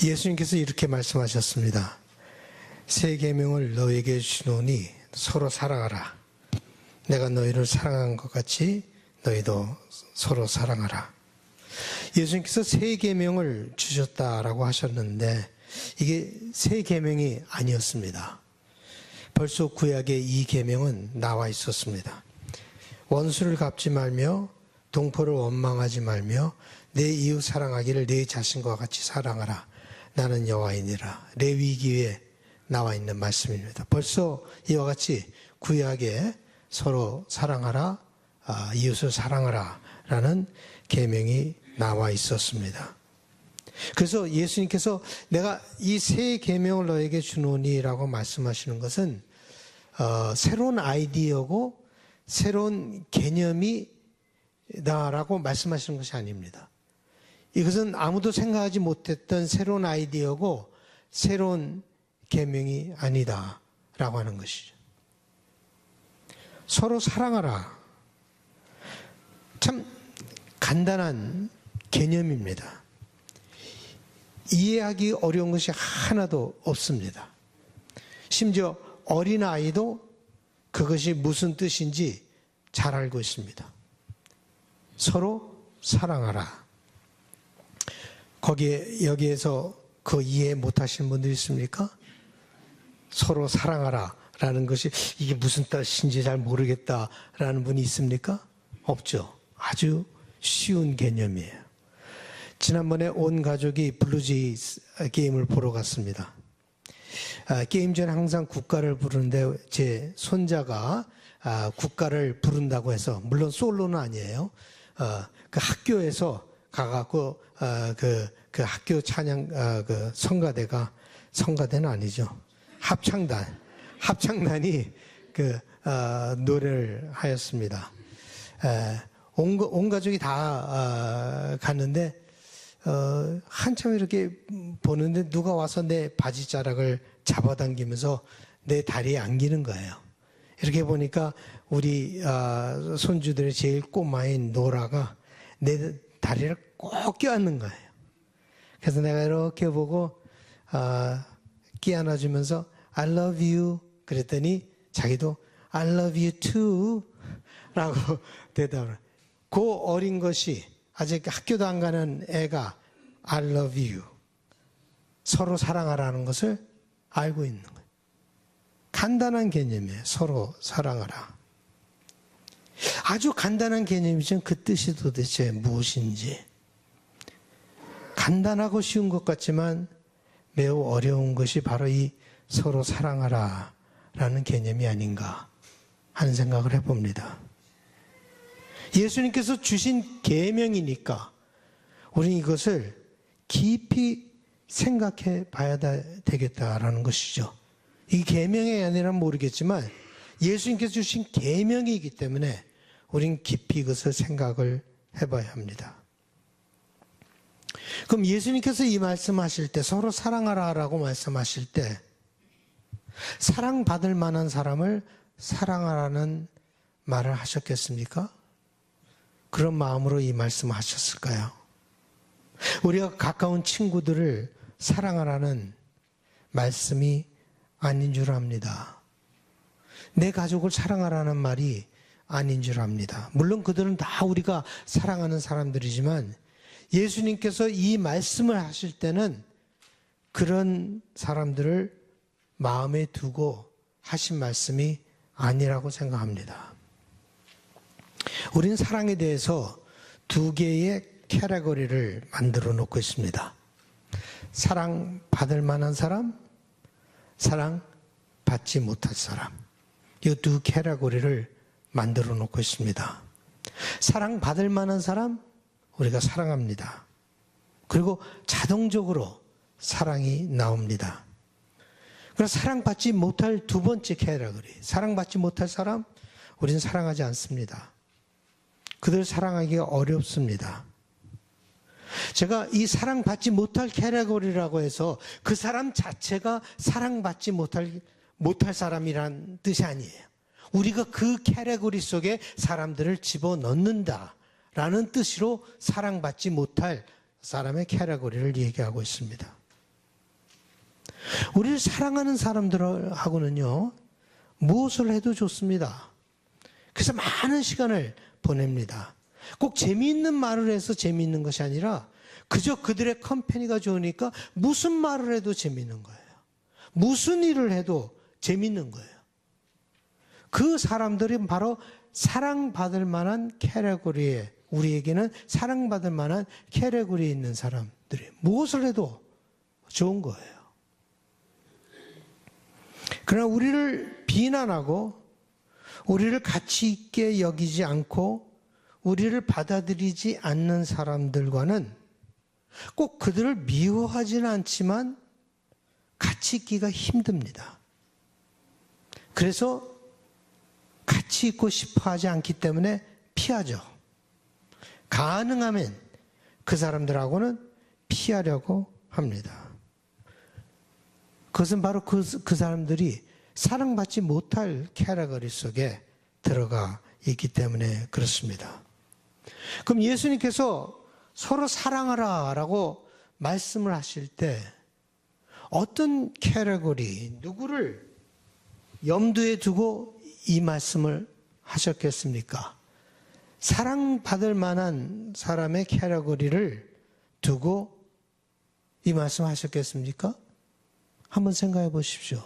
예수님께서 이렇게 말씀하셨습니다. 새 계명을 너에게 주노니 서로 사랑하라. 내가 너희를 사랑한 것 같이 너희도 서로 사랑하라. 예수님께서 새 계명을 주셨다라고 하셨는데 이게 새 계명이 아니었습니다. 벌써 구약에 이 계명은 나와 있었습니다. 원수를 갚지 말며 동포를 원망하지 말며 내 이웃 사랑하기를 내 자신과 같이 사랑하라. 나는 여호와이니라. 레위기에 나와 있는 말씀입니다. 벌써 이와 같이 구약에 서로 사랑하라, 이웃을 사랑하라 라는 계명이 나와 있었습니다. 그래서 예수님께서 내가 이 새 계명을 너에게 주노니라고 말씀하시는 것은 새로운 아이디어고 새로운 개념이다라고 말씀하시는 것이 아닙니다. 이것은 아무도 생각하지 못했던 새로운 아이디어고 새로운 계명이 아니다라고 하는 것이죠. 서로 사랑하라. 참 간단한 개념입니다. 이해하기 어려운 것이 하나도 없습니다. 심지어 어린아이도 그것이 무슨 뜻인지 잘 알고 있습니다. 서로 사랑하라. 여기에서 그 이해 못하시는 분들 있습니까? 서로 사랑하라 라는 것이 이게 무슨 뜻인지 잘 모르겠다라는 분이 있습니까? 없죠. 아주 쉬운 개념이에요. 지난번에 온 가족이 블루제이 게임을 보러 갔습니다. 게임 전에 항상 국가를 부르는데 제 손자가 국가를 부른다고 해서, 물론 솔로는 아니에요. 그 학교에서 가갖고 그 학교 찬양 그 성가대는 아니죠. 합창단이 노래를 하였습니다. 온 가족이 다 갔는데 한참 이렇게 보는데 누가 와서 내 바지자락을 잡아당기면서 내 다리에 안기는 거예요. 이렇게 보니까 우리 손주들의 제일 꼬마인 노라가 내 다리를 꼭 껴안는 거예요. 그래서 내가 이렇게 보고 끼안아주면서 I love you 그랬더니 자기도 I love you too 라고 대답을. 그 어린 것이 아직 학교도 안 가는 애가 I love you, 서로 사랑하라는 것을 알고 있는 거예요. 간단한 개념이에요. 서로 사랑하라. 아주 간단한 개념이지만 그 뜻이 도대체 무엇인지, 간단하고 쉬운 것 같지만 매우 어려운 것이 바로 이 서로 사랑하라 라는 개념이 아닌가 하는 생각을 해봅니다. 예수님께서 주신 계명이니까 우리는 이것을 깊이 생각해 봐야 되겠다라는 것이죠. 이 계명이 아니라면 모르겠지만 예수님께서 주신 계명이기 때문에 우리는 깊이 이것을 생각을 해봐야 합니다. 그럼 예수님께서 이 말씀하실 때, 서로 사랑하라라고 말씀하실 때 사랑받을 만한 사람을 사랑하라는 말을 하셨겠습니까? 그런 마음으로 이 말씀을 하셨을까요? 우리가 가까운 친구들을 사랑하라는 말씀이 아닌 줄 압니다. 내 가족을 사랑하라는 말이 아닌 줄 압니다. 물론 그들은 다 우리가 사랑하는 사람들이지만 예수님께서 이 말씀을 하실 때는 그런 사람들을 마음에 두고 하신 말씀이 아니라고 생각합니다. 우리는 사랑에 대해서 두 개의 카테고리를 만들어 놓고 있습니다. 사랑받을 만한 사람, 사랑받지 못할 사람. 이 두 카테고리를 만들어 놓고 있습니다. 사랑받을 만한 사람, 우리가 사랑합니다. 그리고 자동적으로 사랑이 나옵니다. 그래서 사랑받지 못할 두 번째 카테고리, 사랑받지 못할 사람, 우리는 사랑하지 않습니다. 그들 사랑하기가 어렵습니다. 제가 이 사랑받지 못할 카테고리라고 해서 그 사람 자체가 사랑받지 못할 사람이란 뜻이 아니에요. 우리가 그 카테고리 속에 사람들을 집어넣는다라는 뜻으로 사랑받지 못할 사람의 카테고리를 얘기하고 있습니다. 우리를 사랑하는 사람들하고는요, 무엇을 해도 좋습니다. 그래서 많은 시간을 보냅니다. 꼭 재미있는 말을 해서 재미있는 것이 아니라 그저 그들의 컴퍼니가 좋으니까 무슨 말을 해도 재미있는 거예요. 무슨 일을 해도 재미있는 거예요. 그 사람들이 바로 사랑받을 만한 캐러고리에, 우리에게는 사랑받을 만한 캐러고리에 있는 사람들이 무엇을 해도 좋은 거예요. 그러나 우리를 비난하고 우리를 가치 있게 여기지 않고 우리를 받아들이지 않는 사람들과는 꼭 그들을 미워하지는 않지만 같이 있기가 힘듭니다. 그래서 같이 있고 싶어 하지 않기 때문에 피하죠. 가능하면 그 사람들하고는 피하려고 합니다. 그것은 바로 그 사람들이 사랑받지 못할 캐러거리 속에 들어가 있기 때문에 그렇습니다. 그럼 예수님께서 서로 사랑하라 라고 말씀을 하실 때 어떤 캐러거리, 누구를 염두에 두고 이 말씀을 하셨겠습니까? 사랑받을 만한 사람의 캐러거리를 두고 이 말씀 하셨겠습니까? 한번 생각해 보십시오.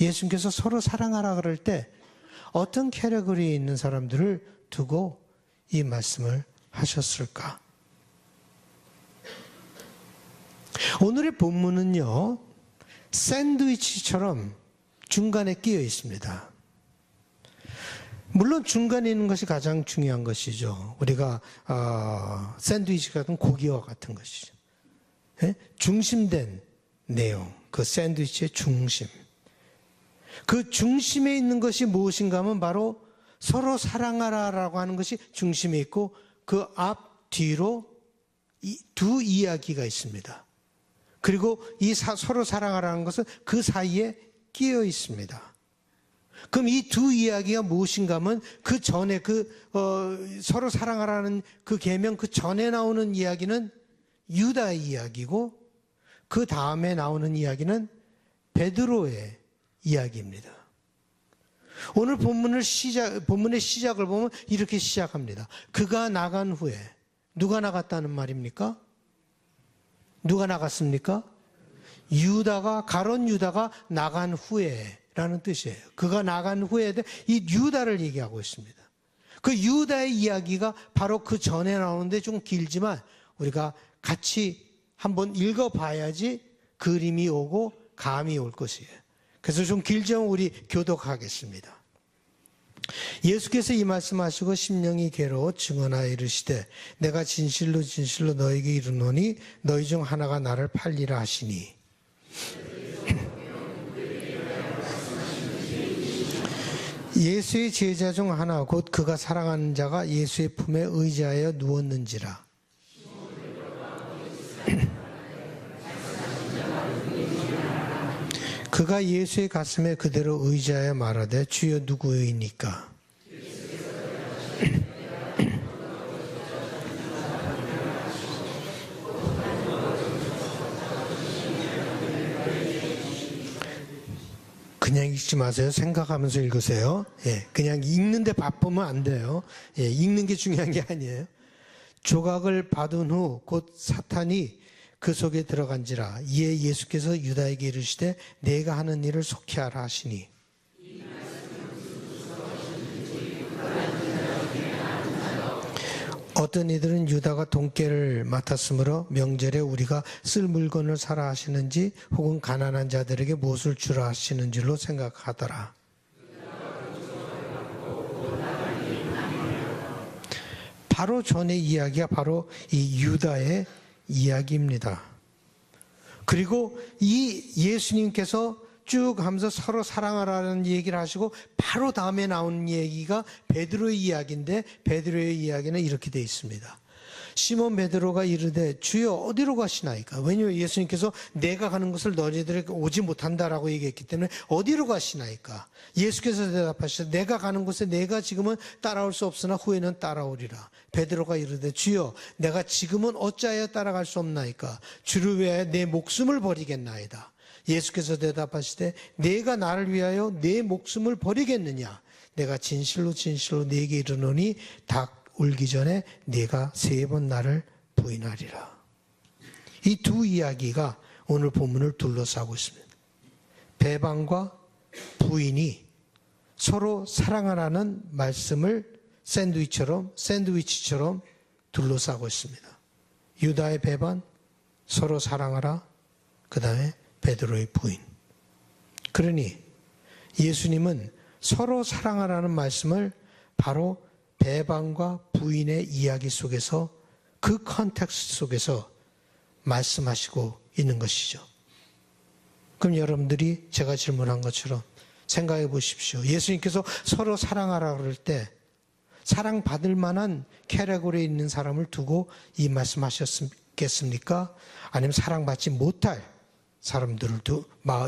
예수님께서 서로 사랑하라 그럴 때 어떤 캐러거리에 있는 사람들을 두고 이 말씀을 하셨을까? 오늘의 본문은요, 샌드위치처럼 중간에 끼어 있습니다. 물론 중간에 있는 것이 가장 중요한 것이죠. 우리가 샌드위치 같은 고기와 같은 것이죠. 중심된 내용, 그 샌드위치의 중심. 그 중심에 있는 것이 무엇인가 하면 바로 서로 사랑하라라고 하는 것이 중심에 있고 그 앞, 뒤로 두 이야기가 있습니다. 그리고 이 서로 사랑하라는 것은 그 사이에 끼어 있습니다. 그럼 이 두 이야기가 무엇인가 하면 그 전에 서로 사랑하라는 그 계명 그 전에 나오는 이야기는 유다의 이야기고 그 다음에 나오는 이야기는 베드로의 이야기입니다. 오늘 본문의 시작을 보면 이렇게 시작합니다. 그가 나간 후에 누가 나갔다는 말입니까? 누가 나갔습니까? 가론 유다가 나간 후에라는 뜻이에요. 그가 나간 후에 이 유다를 얘기하고 있습니다. 그 유다의 이야기가 바로 그 전에 나오는데 좀 길지만 우리가 같이 한번 읽어봐야지 그림이 오고 감이 올 것이에요. 그래서 좀 길지만 우리 교독하겠습니다. 예수께서 이 말씀하시고 심령이 괴로워 증언하여 이르시되 내가 진실로 진실로 너에게 이르노니 너희 중 하나가 나를 팔리라 하시니 예수의 제자 중 하나 곧 그가 사랑하는 자가 예수의 품에 의지하여 누웠는지라. 그가 예수의 가슴에 그대로 의지하여 말하되 주여 누구이니까? 그냥 읽지 마세요. 생각하면서 읽으세요. 그냥 읽는데 바쁘면 안 돼요. 읽는 게 중요한 게 아니에요. 조각을 받은 후 곧 사탄이 그 속에 들어간지라. 이에 예수께서 유다에게 이르시되 내가 하는 일을 속히 하라 하시니 어떤 이들은 유다가 돈깨를 맡았으므로 명절에 우리가 쓸 물건을 사라 하시는지 혹은 가난한 자들에게 무엇을 주라 하시는 줄로 생각하더라. 바로 전의 이야기가 바로 이 유다의 이야기입니다. 그리고 이 예수님께서 쭉 하면서 서로 사랑하라는 얘기를 하시고 바로 다음에 나오는 얘기가 베드로의 이야기인데 베드로의 이야기는 이렇게 되어 있습니다. 시몬 베드로가 이르되 주여 어디로 가시나이까? 왜냐하면 예수님께서 내가 가는 곳을 너희들에게 오지 못한다라고 얘기했기 때문에 어디로 가시나이까? 예수께서 대답하시되 내가 가는 곳에 내가 지금은 따라올 수 없으나 후에는 따라오리라. 베드로가 이르되 주여 내가 지금은 어찌하여 따라갈 수 없나이까? 주를 위하여 내 목숨을 버리겠나이다. 예수께서 대답하시되 내가 나를 위하여 내 목숨을 버리겠느냐? 내가 진실로 진실로 네게 이르노니 닭 울기 전에 네가 3번 나를 부인하리라. 이 두 이야기가 오늘 본문을 둘러싸고 있습니다. 배반과 부인이 서로 사랑하라는 말씀을 샌드위치처럼 둘러싸고 있습니다. 유다의 배반, 서로 사랑하라, 그 다음에 베드로의 부인. 그러니 예수님은 서로 사랑하라는 말씀을 바로 배반과 부인의 이야기 속에서, 그 컨텍스트 속에서 말씀하시고 있는 것이죠. 그럼 여러분들이 제가 질문한 것처럼 생각해 보십시오. 예수님께서 서로 사랑하라 그럴 때 사랑받을 만한 캐러고리에 있는 사람을 두고 이 말씀하셨겠습니까? 아니면 사랑받지 못할 사람들을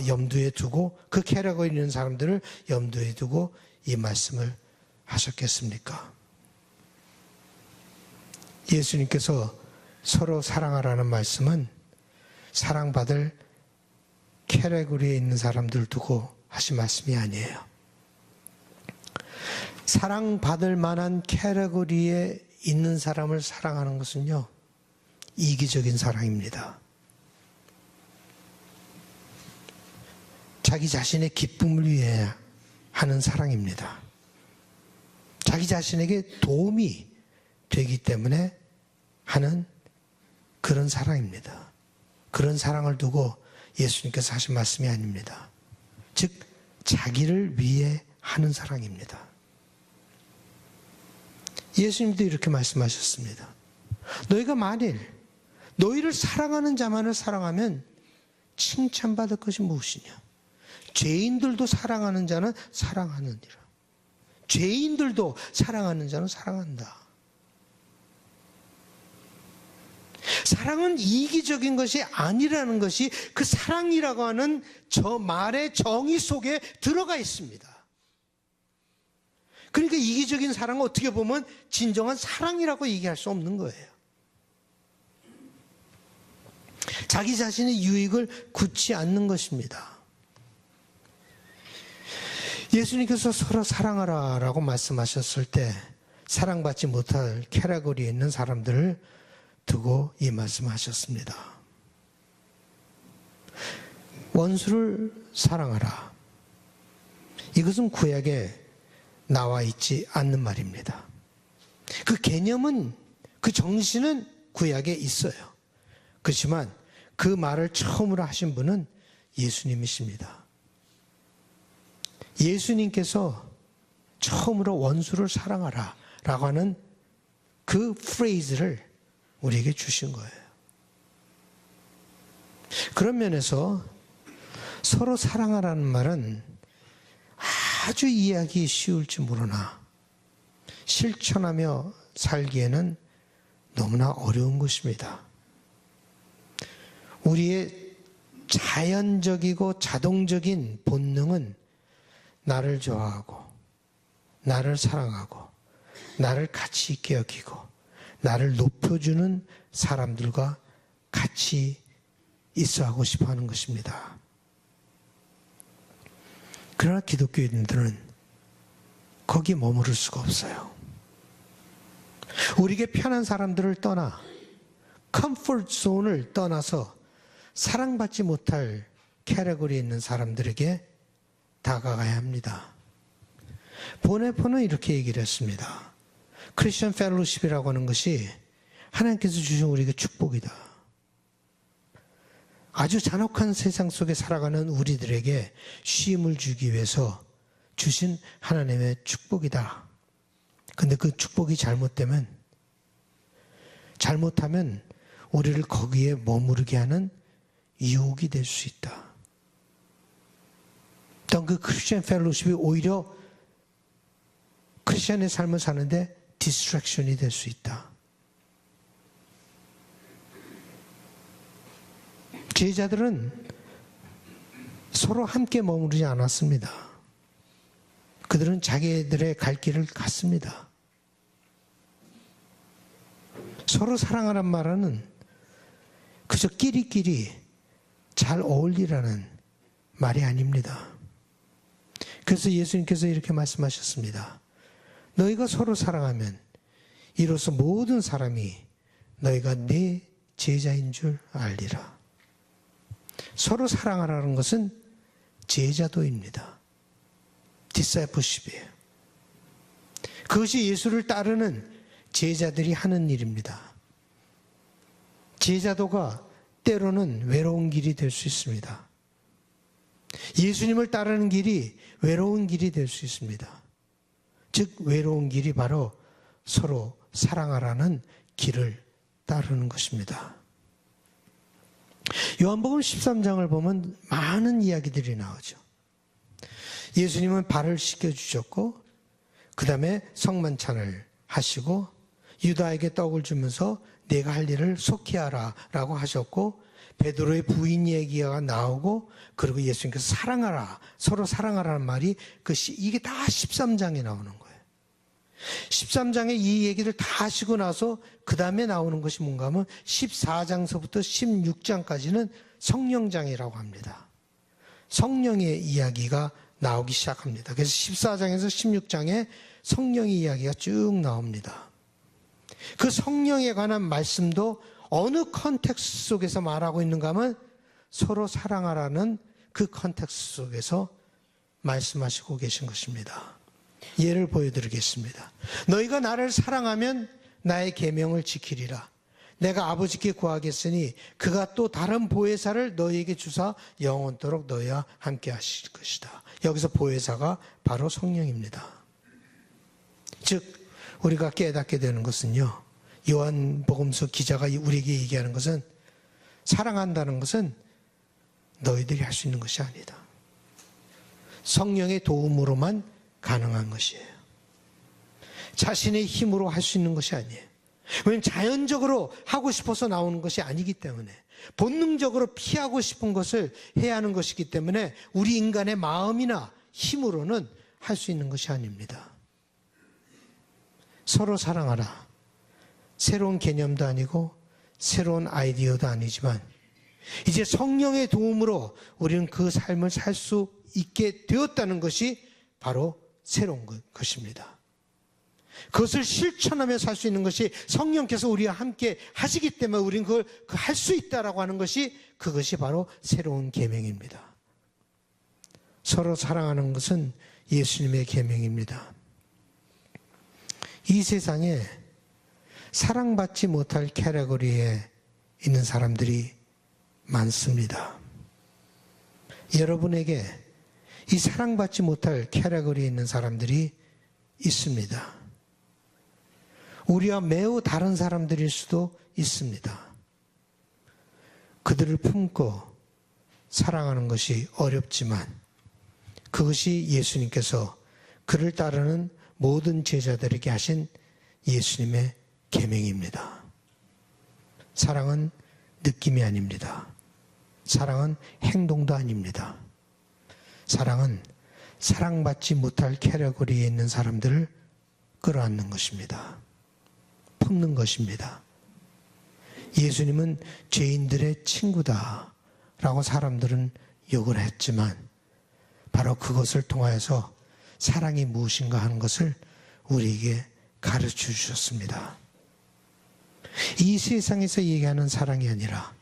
염두에 두고, 그 캐러고리에 있는 사람들을 염두에 두고 이 말씀을 하셨겠습니까? 예수님께서 서로 사랑하라는 말씀은 사랑받을 캐러고리에 있는 사람들을 두고 하신 말씀이 아니에요. 사랑받을 만한 캐러고리에 있는 사람을 사랑하는 것은요, 이기적인 사랑입니다. 자기 자신의 기쁨을 위해 하는 사랑입니다. 자기 자신에게 도움이 되기 때문에 하는 그런 사랑입니다. 그런 사랑을 두고 예수님께서 하신 말씀이 아닙니다. 즉, 자기를 위해 하는 사랑입니다. 예수님도 이렇게 말씀하셨습니다. 너희가 만일 너희를 사랑하는 자만을 사랑하면 칭찬받을 것이 무엇이냐? 죄인들도 사랑하는 자는 사랑하느니라. 죄인들도 사랑하는 자는 사랑한다. 사랑은 이기적인 것이 아니라는 것이 그 사랑이라고 하는 저 말의 정의 속에 들어가 있습니다. 그러니까 이기적인 사랑은 어떻게 보면 진정한 사랑이라고 얘기할 수 없는 거예요. 자기 자신의 유익을 굳지 않는 것입니다. 예수님께서 서로 사랑하라 라고 말씀하셨을 때 사랑받지 못할 캐러고리에 있는 사람들을 두고 이 말씀하셨습니다. 원수를 사랑하라. 이것은 구약에 나와 있지 않는 말입니다. 그 개념은, 그 정신은 구약에 있어요. 그렇지만 그 말을 처음으로 하신 분은 예수님이십니다. 예수님께서 처음으로 원수를 사랑하라 라고 하는 그 프레이즈를 우리에게 주신 거예요. 그런 면에서 서로 사랑하라는 말은 아주 이해하기 쉬울지 모르나 실천하며 살기에는 너무나 어려운 것입니다. 우리의 자연적이고 자동적인 본능은 나를 좋아하고, 나를 사랑하고, 나를 가치 있게 여기고, 나를 높여주는 사람들과 같이 있어 하고 싶어 하는 것입니다. 그러나 기독교인들은 거기에 머무를 수가 없어요. 우리에게 편한 사람들을 떠나, 컴포트 존을 떠나서 사랑받지 못할 캐러고리에 있는 사람들에게 다가가야 합니다. 보네포는 이렇게 얘기를 했습니다. 크리스천 펠로십이라고 하는 것이 하나님께서 주신 우리에게 축복이다. 아주 잔혹한 세상 속에 살아가는 우리들에게 쉼을 주기 위해서 주신 하나님의 축복이다. 근데 그 축복이 잘못하면 우리를 거기에 머무르게 하는 유혹이 될 수 있다. 어떤 그 크리스천 펠로십이 오히려 크리스천의 삶을 사는데 디스트랙션이 될 수 있다. 제자들은 서로 함께 머무르지 않았습니다. 그들은 자기들의 갈 길을 갔습니다. 서로 사랑하란 말은 그저 끼리끼리 잘 어울리라는 말이 아닙니다. 그래서 예수님께서 이렇게 말씀하셨습니다. 너희가 서로 사랑하면 이로써 모든 사람이 너희가 내 제자인 줄 알리라. 서로 사랑하라는 것은 제자도입니다. 디사이플십이에요. 그것이 예수를 따르는 제자들이 하는 일입니다. 제자도가 때로는 외로운 길이 될 수 있습니다. 예수님을 따르는 길이 외로운 길이 될 수 있습니다. 즉 외로운 길이 바로 서로 사랑하라는 길을 따르는 것입니다. 요한복음 13장을 보면 많은 이야기들이 나오죠. 예수님은 발을 씻겨주셨고 그 다음에 성만찬을 하시고 유다에게 떡을 주면서 내가 할 일을 속히 하라 라고 하셨고 베드로의 부인 얘기가 나오고 그리고 예수님께서 사랑하라, 서로 사랑하라는 말이 이게 다 13장에 나오는 거예요. 13장에 이 얘기를 다 하시고 나서 그 다음에 나오는 것이 뭔가 하면 14장서부터 16장까지는 성령장이라고 합니다. 성령의 이야기가 나오기 시작합니다. 그래서 14장에서 16장에 성령의 이야기가 쭉 나옵니다. 그 성령에 관한 말씀도 어느 컨텍스트 속에서 말하고 있는가 하면 서로 사랑하라는 그 컨텍스트 속에서 말씀하시고 계신 것입니다. 예를 보여드리겠습니다. 너희가 나를 사랑하면 나의 계명을 지키리라. 내가 아버지께 구하겠으니 그가 또 다른 보혜사를 너희에게 주사 영원토록 너희와 함께 하실 것이다. 여기서 보혜사가 바로 성령입니다. 즉 우리가 깨닫게 되는 것은요, 요한복음서 기자가 우리에게 얘기하는 것은 사랑한다는 것은 너희들이 할 수 있는 것이 아니다. 성령의 도움으로만 가능한 것이에요. 자신의 힘으로 할 수 있는 것이 아니에요. 왜냐하면 자연적으로 하고 싶어서 나오는 것이 아니기 때문에, 본능적으로 피하고 싶은 것을 해야 하는 것이기 때문에 우리 인간의 마음이나 힘으로는 할 수 있는 것이 아닙니다. 서로 사랑하라. 새로운 개념도 아니고 새로운 아이디어도 아니지만 이제 성령의 도움으로 우리는 그 삶을 살 수 있게 되었다는 것이 바로 새로운 것입니다. 그것을 실천하며 살 수 있는 것이 성령께서 우리와 함께 하시기 때문에 우리는 그걸 할 수 있다라고 하는 것이, 그것이 바로 새로운 계명입니다. 서로 사랑하는 것은 예수님의 계명입니다. 이 세상에 사랑받지 못할 캐러거리에 있는 사람들이 많습니다. 여러분에게 이 사랑받지 못할 캐러거리에 있는 사람들이 있습니다. 우리와 매우 다른 사람들일 수도 있습니다. 그들을 품고 사랑하는 것이 어렵지만 그것이 예수님께서 그를 따르는 모든 제자들에게 하신 예수님의 계명입니다. 사랑은 느낌이 아닙니다. 사랑은 행동도 아닙니다. 사랑은 사랑받지 못할 캐러거리에 있는 사람들을 끌어안는 것입니다. 품는 것입니다. 예수님은 죄인들의 친구다라고 사람들은 욕을 했지만 바로 그것을 통하여서 사랑이 무엇인가 하는 것을 우리에게 가르쳐 주셨습니다. 이 세상에서 얘기하는 사랑이 아니라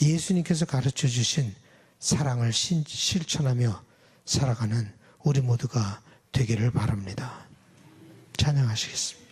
예수님께서 가르쳐 주신 사랑을 실천하며 살아가는 우리 모두가 되기를 바랍니다. 찬양하시겠습니다.